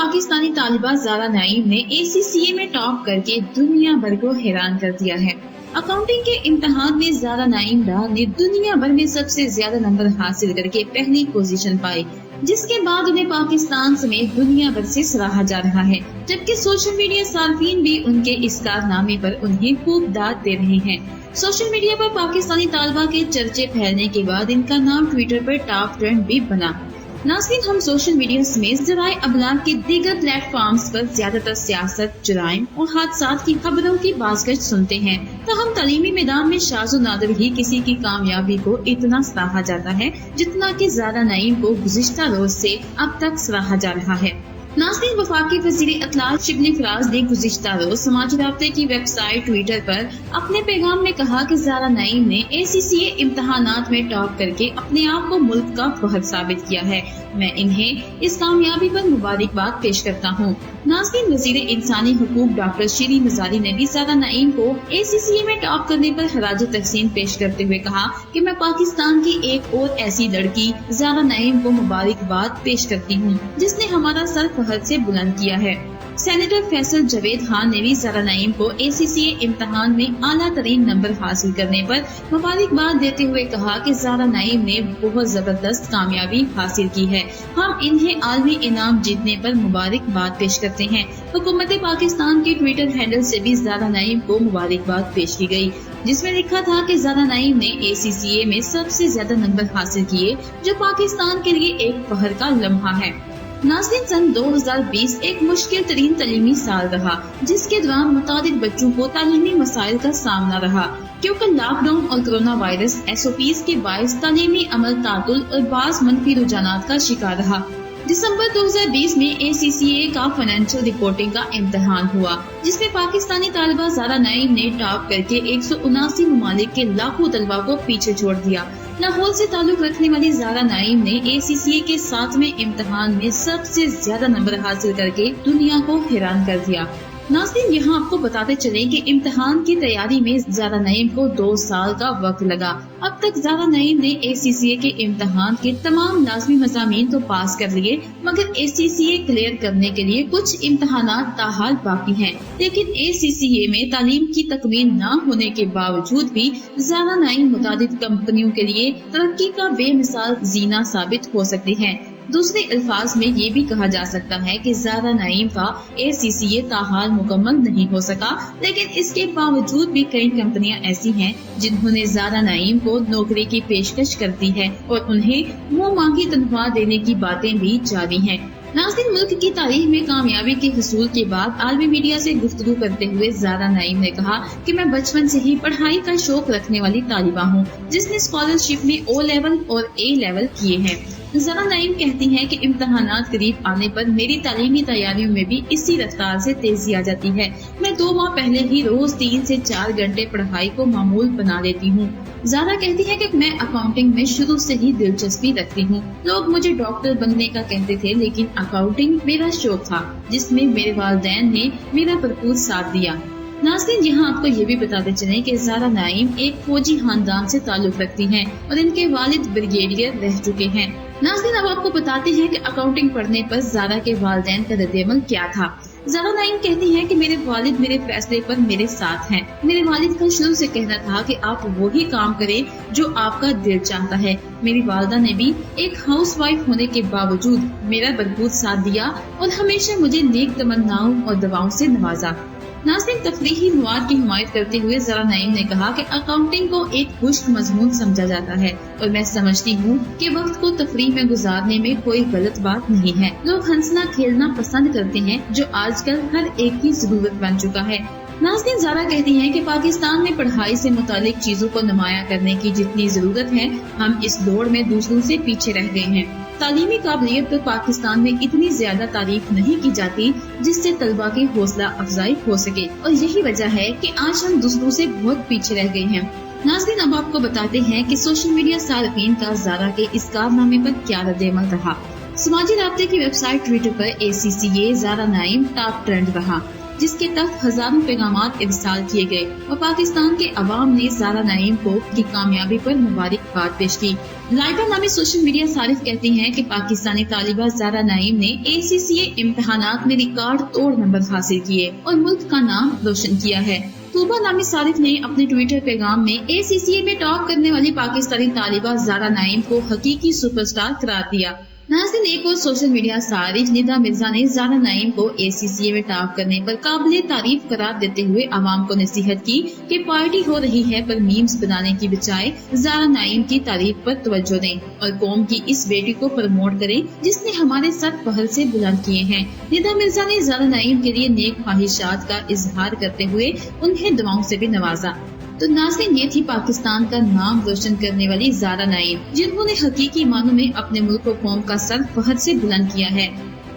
पाकिस्तानी तालिबा ज़ारा नईम ने ACCA में top करके दुनिया भर को हैरान कर दिया है। अकाउंटिंग के इम्तिहान में ज़ारा नईम ने दुनिया भर में सबसे ज्यादा नंबर हासिल करके पहली पोजीशन पाई, जिसके बाद उन्हें पाकिस्तान समेत दुनिया भर से सराहा जा रहा है। जबकि सोशल मीडिया सार्फिन भी उनके इस कारनामे पर उन्हें खूब दाद दे रहे हैं। सोशल मीडिया पर पाकिस्तानी तालिबा के चर्चे फैलने के बाद इनका नाम ट्विटर पर टॉप ट्रेंड भी बना। नाज़रीन, हम सोशल मीडिया समेत ज़राए अबलाग के दीगर प्लेटफॉर्म्स पर ज्यादातर सियासत, जुराइम और हादसात की खबरों की बाज़गश्त सुनते हैं। तो हम तालीमी मैदान में शाज़ो नादिर ही किसी की कामयाबी को इतना सराहा जाता है जितना कि ज़ारा नईम को गुज़िश्ता रोज से अब तक सराहा जा रहा है। नाज़रीन, वफाकी वज़ीर इत्तलात शिबली फराज ने गुज़िश्ता रोज समाजी राब्ते की वेबसाइट ट्विटर पर अपने पैगाम में कहा कि ज़ारा नईम ने ACCA इम्तिहानात में टॉप करके अपने आप को मुल्क का फख्र साबित किया है। मैं इन्हें इस कामयाबी पर मुबारकबाद पेश करता हूँ। नाज़रीन, वज़ीर इंसानी हुकूक डॉक्टर शीरी मज़ारी ने भी ज़ारा नईम को ACCA में टॉप करने पर खराज तहसीन पेश करते हुए कहा कि मैं पाकिस्तान की एक और ऐसी लड़की ज़ारा नईम को मुबारकबाद पेश करती हूँ जिसने हमारा सर फख्र से बुलंद किया है। सेनेटर फैसल जावेद खान ने भी ज़ारा नईम को ACCA इम्तिहान में आला तरीन नंबर हासिल करने पर मुबारकबाद देते हुए कहा कि ज़ारा नईम ने बहुत जबरदस्त कामयाबी हासिल की है। हम इन्हें आलमी इनाम जीतने पर मुबारकबाद पेश करते हैं। हुकूमत पाकिस्तान के ट्विटर हैंडल से भी ज़ारा नईम को मुबारकबाद पेश की गई, जिसमें लिखा था कि ज़ारा नईम ने ACCA में सबसे ज्यादा नंबर हासिल किए, जो पाकिस्तान के लिए एक फख्र का लम्हा है। नाज़रीन, सन 2020 एक मुश्किल तरीन तालीमी साल रहा, जिसके दौरान मुतादिद बच्चों को तालीमी मसाइल का सामना रहा, क्योंकि लॉकडाउन और कोरोना वायरस SOPs के बायस तालीमी अमल तातुल और बाज़ मनफी रुझानात का शिकार रहा। दिसंबर 2020 में ACCA का फाइनेंशियल रिपोर्टिंग का इम्तिहान हुआ, जिसमें पाकिस्तानी तालिबा ज़ारा नईम ने टॉप करके 179 ममालिक के लाखों तलबा को पीछे छोड़ दिया। लाहौर से ताल्लुक रखने वाली ज़ारा नईम ने ACCA के 7वें इम्तिहान में सबसे ज्यादा नंबर हासिल करके दुनिया को हैरान कर दिया। नाज़रीन, यहाँ आपको बताते चले कि इम्तिहान की तैयारी में ज़ारा नईम को 2 साल का वक्त लगा। अब तक ज़ारा नईम ने ACCA के इम्तिहान के तमाम लाजमी मज़ामीन तो पास कर लिए, मगर ACCA क्लियर करने के लिए कुछ इम्तिहानात ताहाल बाकी हैं। लेकिन ACCA में तालीम की तकमील न होने के बावजूद भी ज़ारा नईम मुतादिद कंपनियों के लिए तरक्की का बेमिसाल जीना साबित हो सकती है। दूसरे अल्फाज में ये भी कहा जा सकता है कि ज़ारा नईम का ACCA ताहाल मुकम्मल नहीं हो सका, लेकिन इसके बावजूद भी कई कंपनियां ऐसी हैं जिन्होंने ज़ारा नईम को नौकरी की पेशकश कर दी है और उन्हें मुंह मांगी तनख्वाह देने की बातें भी जारी हैं। नाज़रीन, मुल्क की तारीख में कामयाबी के हुसूल के बाद आलमी मीडिया से गुफ्तगू करते हुए ज़ारा नईम ने कहा कि मैं बचपन से ही पढ़ाई का शौक रखने वाली तालिबा हूँ, जिसने स्कॉलरशिप में O लेवल और A लेवल किए हैं। ज़ारा नईम कहती हैं कि इम्तिहानात करीब आने पर मेरी तालीमी तैयारियों में भी इसी रफ्तार से तेजी आ जाती है। मैं 2 माह पहले ही रोज 3 से 4 घंटे पढ़ाई को मामूल बना लेती हूँ। ज़ारा कहती है कि मैं अकाउंटिंग में शुरू से ही दिलचस्पी रखती हूँ। लोग मुझे डॉक्टर बनने का कहते थे, लेकिन अकाउंटिंग मेरा शौक था, जिसमें मेरे वालिदैन ने मेरा भरपूर साथ दिया। नाज़रीन, यहाँ आपको ये भी बताते चलें कि ज़ारा नईम एक फौजी खानदान से ताल्लुक रखती हैं और इनके वालिद ब्रिगेडियर रह चुके हैं। नाज़रीन, अब आपको बताते हैं कि अकाउंटिंग पढ़ने पर ज़ारा के वालिदैन का रद्द-ए-अमल क्या था। ज़ारा नईम कहती हैं कि मेरे वालिद मेरे फैसले पर मेरे साथ हैं। मेरे वालिद का शुरू से कहना था कि आप वही काम करें जो आपका दिल चाहता है। मेरी वालिदा ने भी एक हाउसवाइफ होने के बावजूद मेरा भरपूर साथ दिया और हमेशा मुझे नेक तमन्नाओं और दुआओं से नवाजा। नाज़रीन, तफरीही मवाद की हिमायत करते हुए ज़ारा नईम ने कहा कि अकाउंटिंग को एक खुश्क मजमून समझा जाता है और मैं समझती हूँ कि वक्त को तफरीह में गुजारने में कोई गलत बात नहीं है। लोग हंसना खेलना पसंद करते हैं, जो आजकल हर एक की जरूरत बन चुका है। नाज़रीन, ज़ारा कहती हैं कि पाकिस्तान में पढ़ाई से मुतालिक चीजों को नुमाया करने की जितनी जरूरत है, हम इस दौड़ में दूसरों से पीछे रह गए हैं। तालीमी काबिलियत पर पाकिस्तान में इतनी ज्यादा तारीफ नहीं की जाती जिससे तलबा की हौसला अफजाई हो सके, और यही वजह है कि आज हम दूसरों से बहुत पीछे रह गए हैं। नाज़रीन, अब आपको बताते हैं कि सोशल मीडिया सार्फिन का ज़ारा के इस कारनामे पर क्या रद्द-ए-अमल रहा। समाजी राब्ते की वेबसाइट ट्विटर पर ACCA Zara Naeem top trend रहा। जिस के तहत हजारों पैगामात इरसाल किए गए और पाकिस्तान के अवाम ने ज़ारा नईम को की कामयाबी पर मुबारकबाद पेश की। लाइबा नामी सोशल मीडिया सारिफ कहती हैं कि पाकिस्तानी तालिबा ज़ारा नईम ने ACCA इम्तहानात में रिकॉर्ड तोड़ नंबर हासिल किए और मुल्क का नाम रोशन किया है। तूबा नामी सारिफ ने अपने ट्विटर पैगाम में ACCA में टॉप करने वाली पाकिस्तानी तालिबा ज़ारा नईम को हकीकी सुपरस्टार करार दिया। नाज़रीन, एक और सोशल मीडिया सारिफ निदा मिर्जा ने ज़ारा नईम को ACCA में टॉप करने पर काबिले तारीफ करार देते हुए आवाम को नसीहत की कि पार्टी हो रही है पर मीम्स बनाने की बजाय ज़ारा नईम की तारीफ पर तवज्जो दें और कौम की इस बेटी को प्रमोट करें जिसने हमारे सर पहल से बुलंद किए हैं। निदा मिर्जा ने ज़ारा नईम के लिए नेक ख्वाहिशात का इजहार करते हुए उन्हें दुआओं से भी नवाजा। तो नाज़रीन, ये थी पाकिस्तान का नाम रोशन करने वाली ज़ारा नईम, जिन्होंने हकीकी मानों में अपने मुल्क और कौम का सर फहद से बुलंद किया है।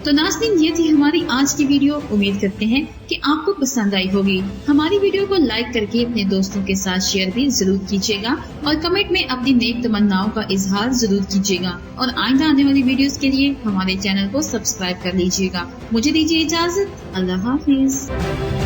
तो नाज़रीन, ये थी हमारी आज की वीडियो। उम्मीद करते हैं कि आपको पसंद आई होगी। हमारी वीडियो को लाइक करके अपने दोस्तों के साथ शेयर भी जरूर कीजिएगा और कमेंट में अपनी नेक तमन्नाओं का इजहार जरूर कीजिएगा और आइंदा आने वाली वीडियोस के लिए हमारे चैनल को सब्सक्राइब कर लीजिएगा। मुझे दीजिए इजाजत। अल्लाह हाफिज।